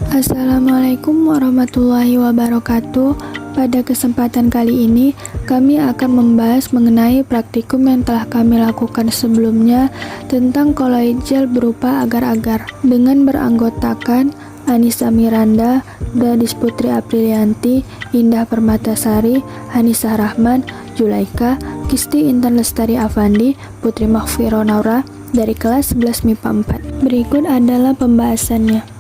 Assalamualaikum warahmatullahi wabarakatuh. Pada kesempatan kali ini, kami akan membahas mengenai praktikum yang telah kami lakukan sebelumnya tentang koloid gel berupa agar-agar dengan beranggotakan Anissa Miranda, Dadis Putri Aprilianti, Indah Permatasari, Hanisa Rahman, Julaika, Kisti Intan Lestari Afandi, Putri Mahfiro Naura dari kelas 11 MIPA 4. Berikut adalah pembahasannya.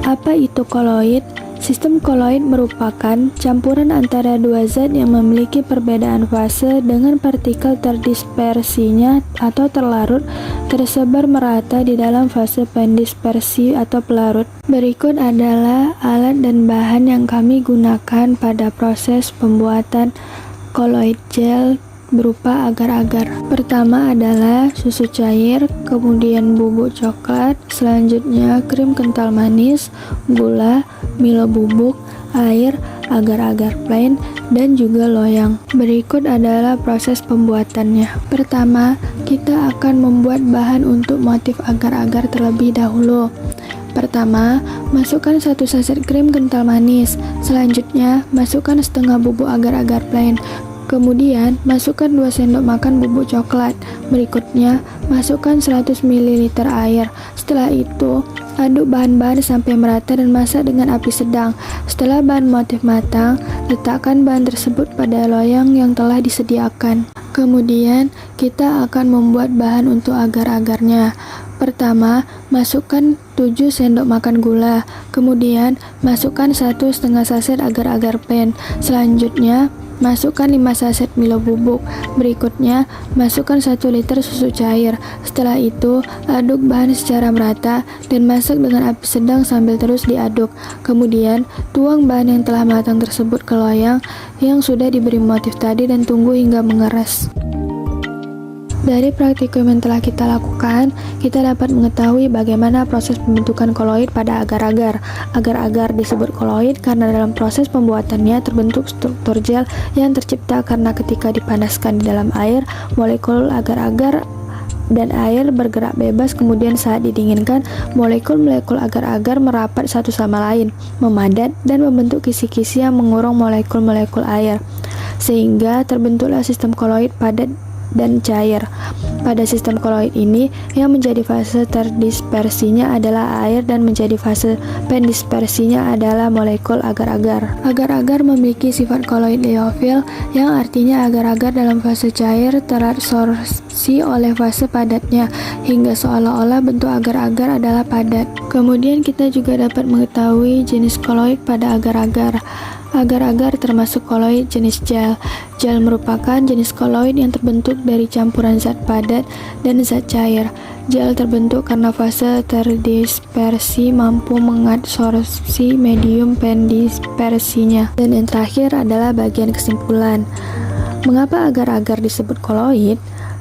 Apa itu koloid? Sistem koloid merupakan campuran antara dua zat yang memiliki perbedaan fase dengan partikel terdispersinya atau terlarut tersebar merata di dalam fase pendispersi atau pelarut. Berikut adalah alat dan bahan yang kami gunakan pada proses pembuatan koloid gel berupa agar-agar. Pertama adalah susu cair, kemudian bubuk coklat, selanjutnya krim kental manis, gula, Milo bubuk, air, agar-agar plain, dan juga loyang. Berikut adalah proses pembuatannya. Pertama, kita akan membuat bahan untuk motif agar-agar terlebih dahulu. Pertama, masukkan 1 saset krim kental manis. Selanjutnya, masukkan setengah bubuk agar-agar plain. Kemudian, masukkan 2 sendok makan bubuk coklat. Berikutnya, masukkan 100 ml air. Setelah itu, aduk bahan-bahan sampai merata dan masak dengan api sedang. Setelah bahan motif matang, letakkan bahan tersebut pada loyang yang telah disediakan. Kemudian, kita akan membuat bahan untuk agar-agarnya. Pertama, masukkan 7 sendok makan gula. Kemudian, masukkan 1,5 saset agar-agar plain. Selanjutnya, masukkan 5 saset Milo bubuk. Berikutnya, masukkan 1 liter susu cair. Setelah itu, aduk bahan secara merata dan masak dengan api sedang sambil terus diaduk. Kemudian, tuang bahan yang telah matang tersebut ke loyang yang sudah diberi motif tadi dan tunggu hingga mengeras. Dari praktikum yang telah kita lakukan, kita dapat mengetahui bagaimana proses pembentukan koloid pada agar-agar. Agar-agar disebut koloid karena dalam proses pembuatannya terbentuk struktur gel yang tercipta karena ketika dipanaskan di dalam air, molekul agar-agar dan air bergerak bebas, kemudian saat didinginkan, molekul-molekul agar-agar merapat satu sama lain, memadat, dan membentuk kisi-kisi yang mengurung molekul-molekul air, sehingga terbentuklah sistem koloid padat dan cair. Pada sistem koloid ini, yang menjadi fase terdispersinya adalah air dan menjadi fase pendispersinya adalah molekul agar-agar. Agar-agar memiliki sifat koloid liofil, yang artinya agar-agar dalam fase cair terabsorpsi oleh fase padatnya, hingga seolah-olah bentuk agar-agar adalah padat. Kemudian kita juga dapat mengetahui jenis koloid pada agar-agar. Agar-agar termasuk koloid jenis gel. Gel merupakan jenis koloid yang terbentuk dari campuran zat padat dan zat cair. Gel terbentuk karena fase terdispersi mampu mengadsorpsi medium pendispersinya. Dan yang terakhir adalah bagian kesimpulan. Mengapa agar-agar disebut koloid?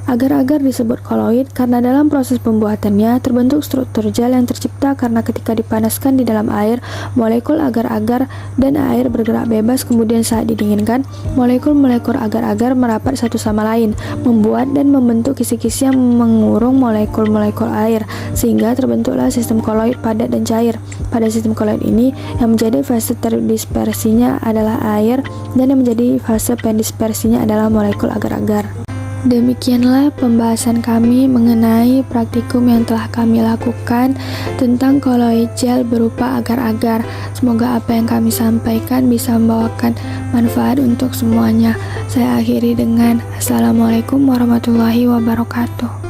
Agar-agar disebut koloid karena dalam proses pembuatannya terbentuk struktur gel yang tercipta karena ketika dipanaskan di dalam air, molekul agar-agar dan air bergerak bebas, kemudian saat didinginkan, molekul-molekul agar-agar merapat satu sama lain, membuat dan membentuk kisi-kisi yang mengurung molekul-molekul air, sehingga terbentuklah sistem koloid padat dan cair. Pada sistem koloid ini, yang menjadi fase terdispersinya adalah air dan yang menjadi fase pendispersinya adalah molekul agar-agar. Demikianlah pembahasan kami mengenai praktikum yang telah kami lakukan tentang koloid gel berupa agar-agar. Semoga apa yang kami sampaikan bisa membawakan manfaat untuk semuanya. Saya akhiri dengan Assalamualaikum warahmatullahi wabarakatuh.